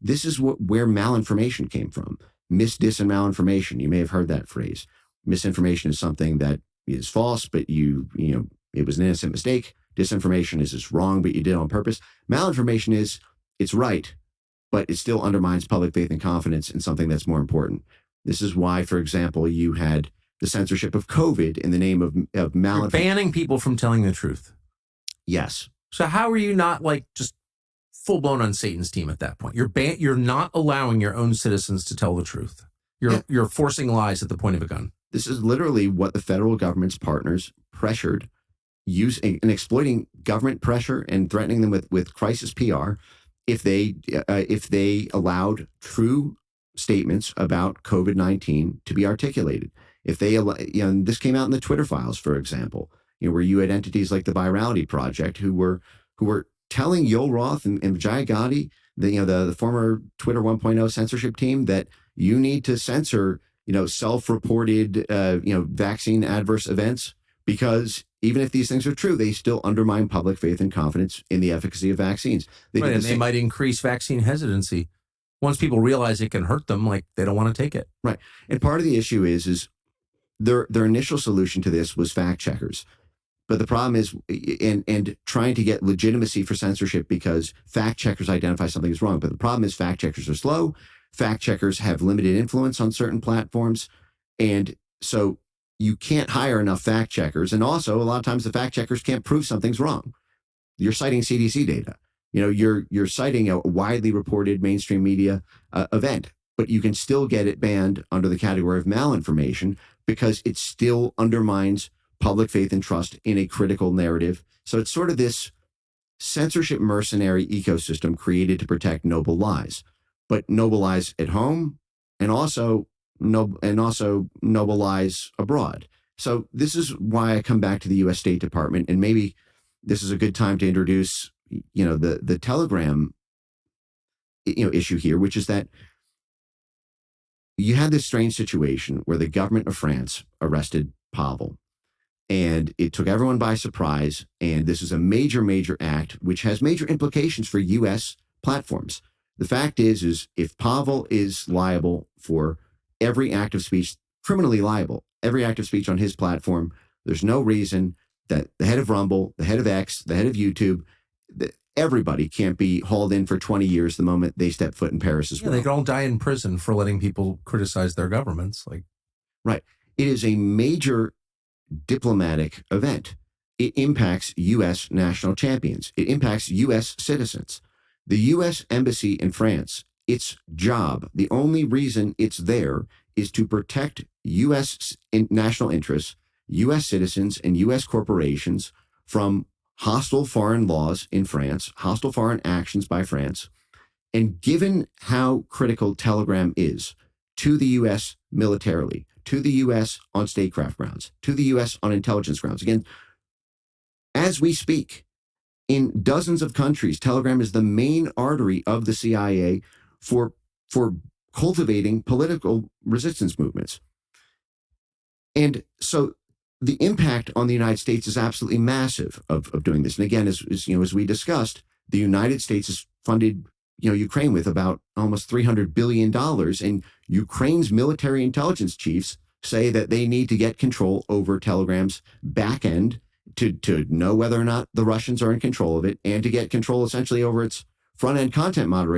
this is where malinformation came from. Dis, and malinformation. You may have heard that phrase. Misinformation is something that is false, but it was an innocent mistake. Disinformation is just wrong, but you did it on purpose. Malinformation is it's right, but it still undermines public faith and confidence in something that's more important. This is why, for example, you had the censorship of COVID in the name of malinformation. You're banning people from telling the truth. Yes. So how are you not like just full blown on Satan's team at that point? You're not allowing your own citizens to tell the truth. You're forcing lies at the point of a gun. This is literally what the federal government's partners pressured, using and exploiting government pressure and threatening them with crisis PR if they allowed true statements about COVID-19 to be articulated. If they, this came out in the Twitter files, for example, where you had entities like the Virality Project who were telling Yoel Roth and Vijay Gadde, the former Twitter 1.0 censorship team, that you need to censor, self-reported, vaccine adverse events, because even if these things are true, they still undermine public faith and confidence in the efficacy of vaccines. They might increase vaccine hesitancy. Once people realize it can hurt them, like they don't want to take it. Right. And part of the issue is their initial solution to this was fact checkers. But the problem is, and trying to get legitimacy for censorship because fact checkers identify something is wrong. But the problem is fact checkers are slow. Fact checkers have limited influence on certain platforms. And so you can't hire enough fact checkers. And also, a lot of times the fact checkers can't prove something's wrong. You're citing CDC data. You're citing a widely reported mainstream media event, but you can still get it banned under the category of malinformation because it still undermines public faith and trust in a critical narrative. So it's sort of this censorship mercenary ecosystem created to protect noble lies, but noble lies at home and also noble lies abroad. So this is why I come back to the U.S. State Department, and maybe this is a good time to introduce, the Telegram, issue here, which is that you had this strange situation where the government of France arrested Pavel. And it took everyone by surprise. And this is a major, major act, which has major implications for U.S. platforms. The fact is if Pavel is liable for every act of speech, criminally liable, every act of speech on his platform, there's no reason that the head of Rumble, the head of X, the head of YouTube, everybody can't be hauled in for 20 years the moment they step foot in Paris as well. They could all die in prison for letting people criticize their governments. Right. It is a major diplomatic event. It impacts U.S. national champions. It impacts U.S. citizens. The U.S. Embassy in France, its job, the only reason it's there is to protect U.S. national interests, U.S. citizens, and U.S. corporations from hostile foreign laws in France, hostile foreign actions by France. And given how critical Telegram is to the U.S. militarily, to the U.S. on statecraft grounds, to the U.S. on intelligence grounds. Again, as we speak, in dozens of countries, Telegram is the main artery of the CIA for cultivating political resistance movements. And so the impact on the United States is absolutely massive of doing this. And again, as we discussed, the United States has funded Ukraine with about almost $300 billion. And Ukraine's military intelligence chiefs say that they need to get control over Telegram's back end to know whether or not the Russians are in control of it and to get control essentially over its front end content moderation.